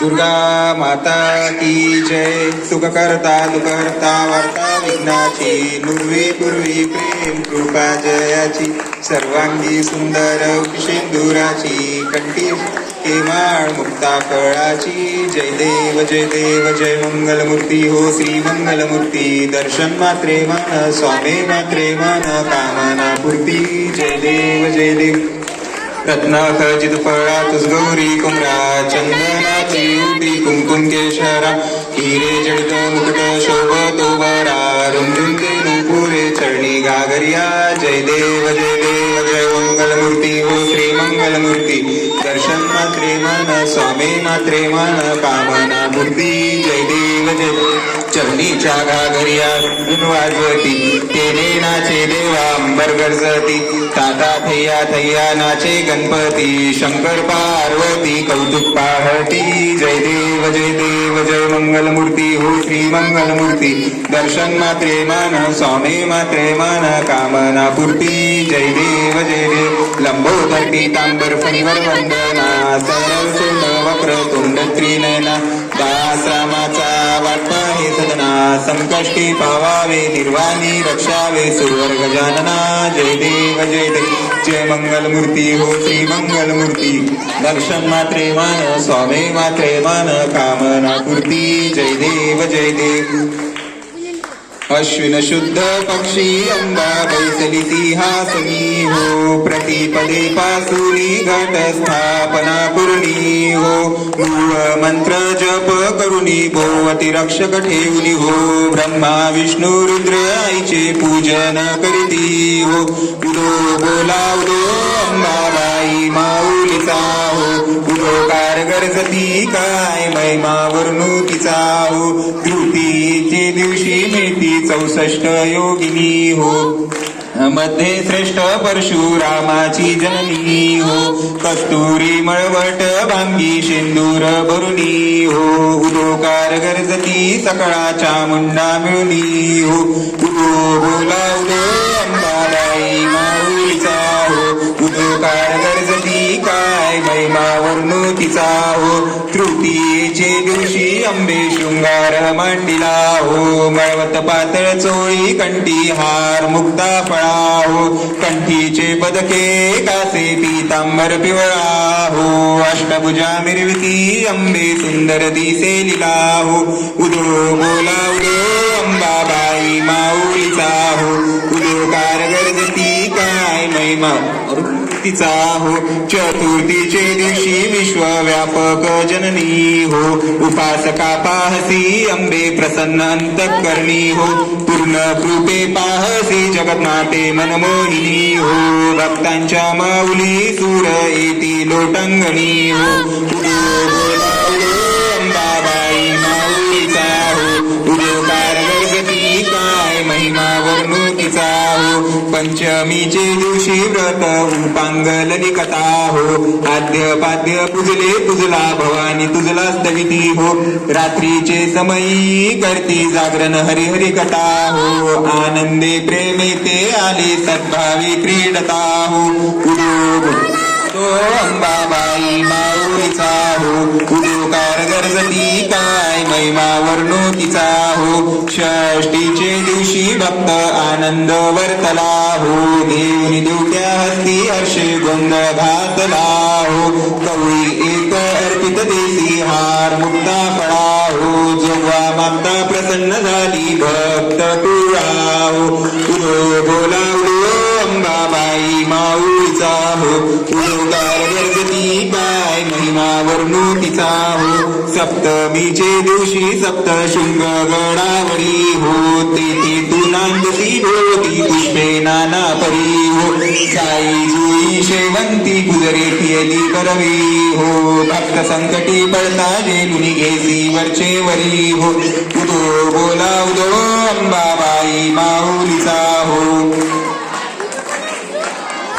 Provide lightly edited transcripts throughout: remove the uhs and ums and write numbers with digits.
दुर्गा माता की जय. सुखकर्ता दुःखहर्ता वार्ता विघ्नाची, नुर्वी पूर्वी प्रेम कृपा जयाची. सर्वांगी सुंदर शेंदुराची, कंठी केमाळ मुक्ता कळाची. जय देव जय मंगलमूर्ती हो श्री मंगलमूर्ती. दर्शन मात्रे मान स्वामी मात्रे मान कामना पूर्ती. जय देव रत्न खचित फळा तुझ गौरी कुमरा. चंदनाची उटी कुंकुम केशरा. हिरे जडित मुकुट शोभतो बरा. रुंजुन पुरे चरणी गागरिया. जय देव जय मंगलमूर्ती हो श्री मंगलमूर्ती. दर्शन मात्रे मन स्वामी मात्रे मन कामना पूर्ती. जय देव चरणीच्या घागरिया रुंजून वाजवती. तेने नाचे देवा अंबर गरजती. ताता थैया नाचे गणपती. शंकर पार्वती कौतुक पाहती. जय देव जय मंगलमूर्ती हो श्री मंगलमूर्ती. दर्शन मात्रे मन स्वामी मात्रे मन कामना पूर्ती. जय देव लंबोदर पीतांबर फणीवर वंदना. सरळ सोंड वक्र तोंड त्रिनयना. दास रामाचा वाटपा हे सदना. संकष्टी पावावे निर्वाणी रक्षावे सुरवर गजानना. जय देव जय मंगलमूर्ती हो श्री मंगलमूर्ती. दर्शन मात्रे मन स्वामी मात्रे मन कामना पूर्ती. जय देव अश्विन शुद्ध पक्षी अंबा बैसली सिंहासनी हो. प्रतिपदे पासुनी घट स्थापना पूर्णी हो. मूळ मंत्र जप करुणी भोवती रक्षक ठेवली हो. ब्रह्मा विष्णू रुद्र आईचे पूजन करीती हो. उदो बोला उदो अंबाबाई माऊलीचा हो. उदोकार गरजती काय महिमा वर्णुतीचा हो. तृतीयेचे दिवशी मिळती 64 योगिनी हो. मध्ये श्रेष्ठ परशुरामाची जननी हो. कस्तुरी मळवट भांगी शेंदूर भरुणी हो. उदोकार गरजती सकळाच्या मुंडा मिळुनी हो. उदो बोला उदो अंबाबाई माऊलीचा हो. उदोकार गरजती काय महिमा वर्णुतीचा हो. तृतीयेचे दिवशी अंबे शृंगार मांडिला हो. मळवत पातळ चोळी कंठी हार मुक्ता फळा हो. कंठीचे पदके कासे पीतांबर पिवळा हो. अष्टभुजा मिरविती अंबे सुंदर दिसे लीला हो. उदो बोला उदो अंबाबाई माऊलीचा हो. उदोकार गरजती काय महिमा तिचा हो. चतुर्थीचे दिवशी विश्वव्यापक जननी हो. उपासका पाहसी अंबे प्रसन्न अंतःकरणी हो. पूर्ण कृपे पाहसी जगन्नाथे मनमोहिनी हो. भक्तांच्या माऊली सूर येती लोटंगणी हो. उदो बोला उदो अंबाबाई माऊलीचा हो. उदोकार गरजती काय महिमा वर्णुतीचा हो. पंचमीचे दिवशी व्रत उपांगलली कथा हो. आद्य पाद्य पुजले तुझला भवानी तुझला स्तविती हो. रात्रीचे समयी करती जागरण हरिहरी कथा हो. आनंदे प्रेमे ते आले सद्भावी क्रीडता हो. उदो अंबाबाई माऊलीचा हो. उदोकार गरजती काय महिमा वर्णुतीचा हो. षष्टीचे दिवशी भक्त आनंद वर्तला हो. देवनी देवट्या हस्ती हर्षे गोंधळ घातला हो. कवळी एक अर्पित देसी हार मुक्ता फळा हो. जेव्हा माता प्रसन्न झाली भक्त टोळा हो. उदो बोला उदो अंबाबाई माऊलीचा हो. उदोकार गरजती काय महिमा वर्णुतीचा हो. सप्तमीचे दिवशी सप्त शृंग गडावरी हो. तेथे तू नांदती भोवती पुष्पे नाना परी हो. साई जुई शेवंती गुजरे फियली करवी हो. भक्त संकटी पडता जेलुनी घेसी वरचे वरी हो. उदो बोला उदो अंबाबाई माऊलीचा हो.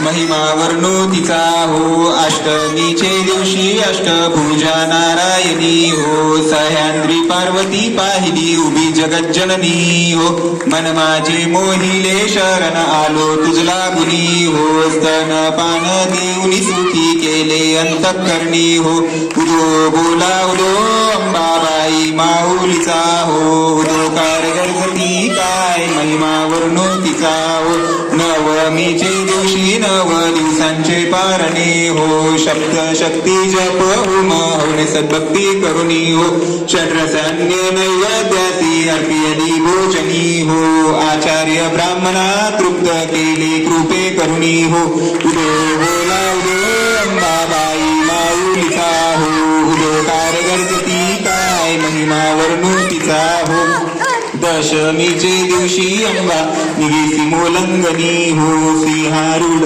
महिमा वर्णुतीचा हो. अष्टमीचे दिवशी अष्टभुजा नारायणी हो. सह्याद्री पार्वती पाहिली उभी जगज्जननी हो. मन माझे मोहिले शरण आलो तुझला गुणी हो. स्तन पान देऊनी सुखी केले अंतःकरणी हो. उदो बोला उदो अंबाबाई माऊलीचा हो. उदोकार गणपती काय महिमा वर्णो तिचा हो. नवमीचे दिवशी 9 दिवसांचे पारणे हो. शब्द शक्ती जप होम होणे सद्भक्ती करुणी हो. षड्रसान्य नैवेद्यासी अर्पियली भोजनी हो. आचार्य ब्राह्मणा तृप्त केले कृपे करुणी हो. उदो बोला उदो अंबाबाई माऊलीचा हो. उदोकार गणपती काय महिमा वर्णो तिचा हो. दशमीचे दिवशी अंबा निघेसी मोलंगनी हो. सिंहारूढ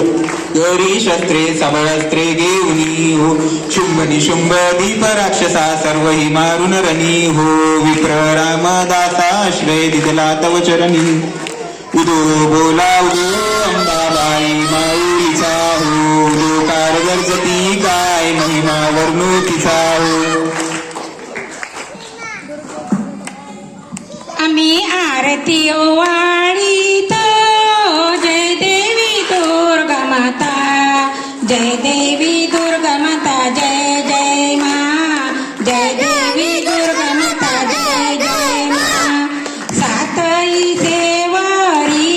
करी शस्त्रे सबळस्त्रे घेऊनी हो. शुंभ निशुंभ दीप राक्षसा सर्व हि मारून रणी हो. विप्र रामदासा आश्रय दिदला तव चरणी. उदो बोला उदो अंबाबाई माऊलीचा हो. उदोकार गणपती काय महिमा वर्णो तिचा हो. आम्ही आरती ओवाळीतो जय देवी दुर्गा माता. जय देवी दुर्गा माता जय जय मा. जय देवी दुर्गा माता जय जय मा. सातई सेवारी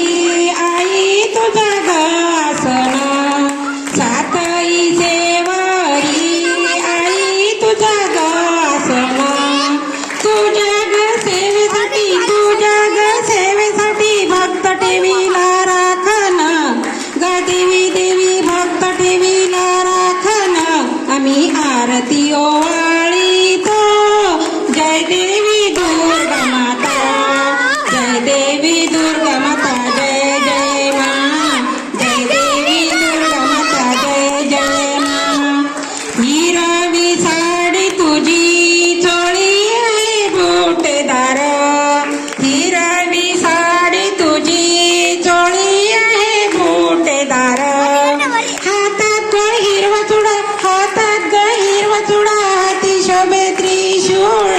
आई तुझा गासन. सातई सेवारी आई तुझा गासन. तुझ्या सेवेसाठी भक्त टेवीला राखन. ग देवी देवी भक्त टेवीला राखन. आम्ही आरती ओवाळीतो जय देवी दुर्गा माता. जय देवी दुर्गा माता जय जय मा. जय देवी दुर्गा माता जय जय मा. हिरवी साडी तुझी चोळी आहे बोटेदार. हिरवी साडी तुझी चोळी आहे बोटेदार. हातात ग हिरवा चुडा. हातात ग हिरवा चुडा. हाती शोभे त्रिशूळ.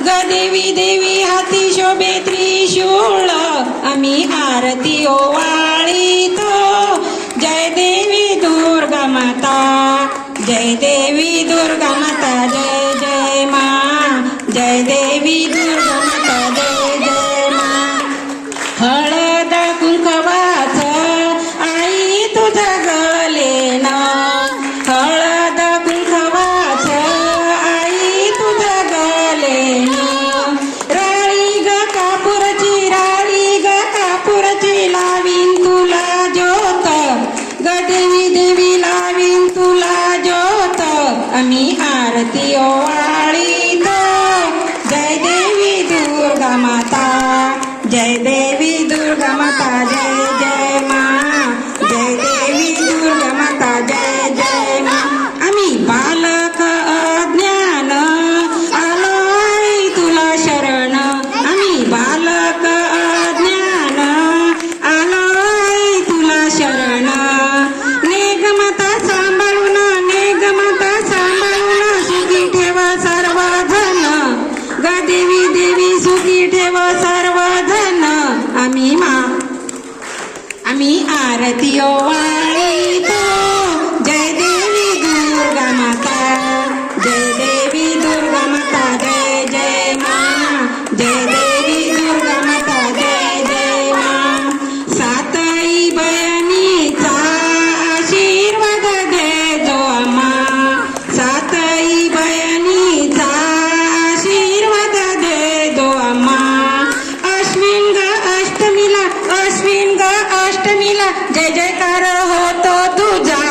ग देवी देवी हाती शोभे त्रिशूळ. आम्ही आरती ओवाळीतो जय देवी दुर्गा माता. जय देवी दुर्गा माता जय जय मा. जय देवी दुर्गा माता जय जय मा. हळद कुंकवाच आई तुझा गलेन. हळद कुंकवाच आई तुझा गलेन. राळी ग कापूरची राळी ग कापूरची लावीन तुला ज्योत. ग देवी देवी लावीन तुला ज्योत. आम्ही आरती ओवाळीतो जय देवी दुर्गा माता. जय देवी दुर्गा माता जय जय मा. जय देवी दुर्गा माता जय जय मा. आम्ही बालक अज्ञान आलो आई तुला शरण. आम्ही बालक अज्ञान आलो आई तुला शरण. नेग माता सांभाळून नेग माता सांभाळून सुखी ठेव सर्व धन. ग देवी देवी सुखी ठेव सर्व धन. आम्ही आरती ओवाळीतो जय देवी दुर्गा माता. जय देवी दुर्गा माता जय जय मा. जय देवी दुर्गा माता जय जय मा. सातई बहिणीचा आशीर्वाद दे जो आम्हा. सातई बहिणीचा आशीर्वाद दे जो आम्हा. अश्विन ग अष्टमीला अश्विन ग अष्टमीला जय जयकार होतो तुझा.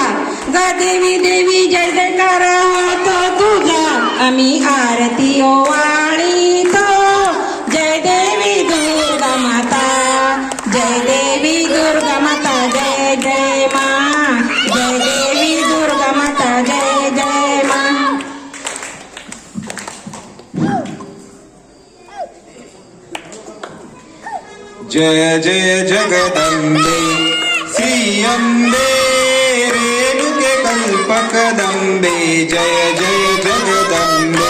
ग देवी देवी जय जयकार होतो तुझा. आम्ही आरती ओवाळीतो जय देवी दुर्गा माता. जय देवी दुर्गा माता जय जय मा. जय देवी दुर्गा माता जय जय मा. जय जय जगदंबे श्री अंबे रेणुके कल्पकदंबे. जय जय जगदंबे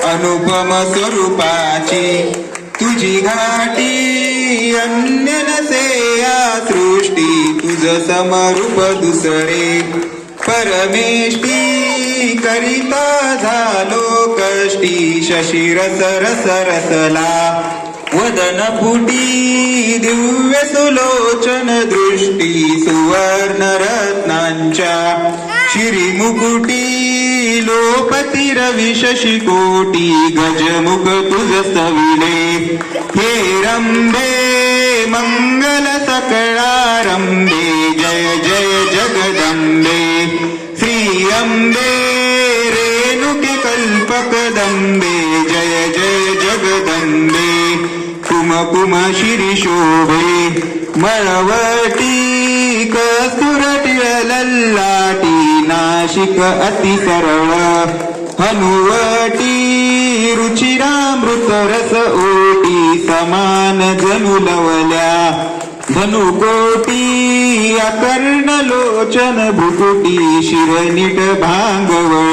अनुपम स्वरूपाची तुझी घाटी. अन्य नसे या सृष्टी तुझ समरूप दुसरे. परमेष्टी करिता झालो कष्टी शशिरस रस रसला वदन फुटी दिव्य सुलोचन दृष्टी सुवर्ण रत्नांच्या शिरीमुकुटी लोपती रवी शशिकोटी गजमुख तुझ सविले हे रंभे मंगल सकळारंभे जय जय जगदंबे श्री अंबे रेणुके कल्पकदंबे जय जय जगदंबे कुम शिरी शोभे मळवटी कस्तुर लल्लाटी नाशिक अति सरळ हनुवटी रुचिरामृत रस ओटी समान जनु लवल्या धनुकोटी अकर्ण लोचन भुकुटी शिरनीट भांगवळ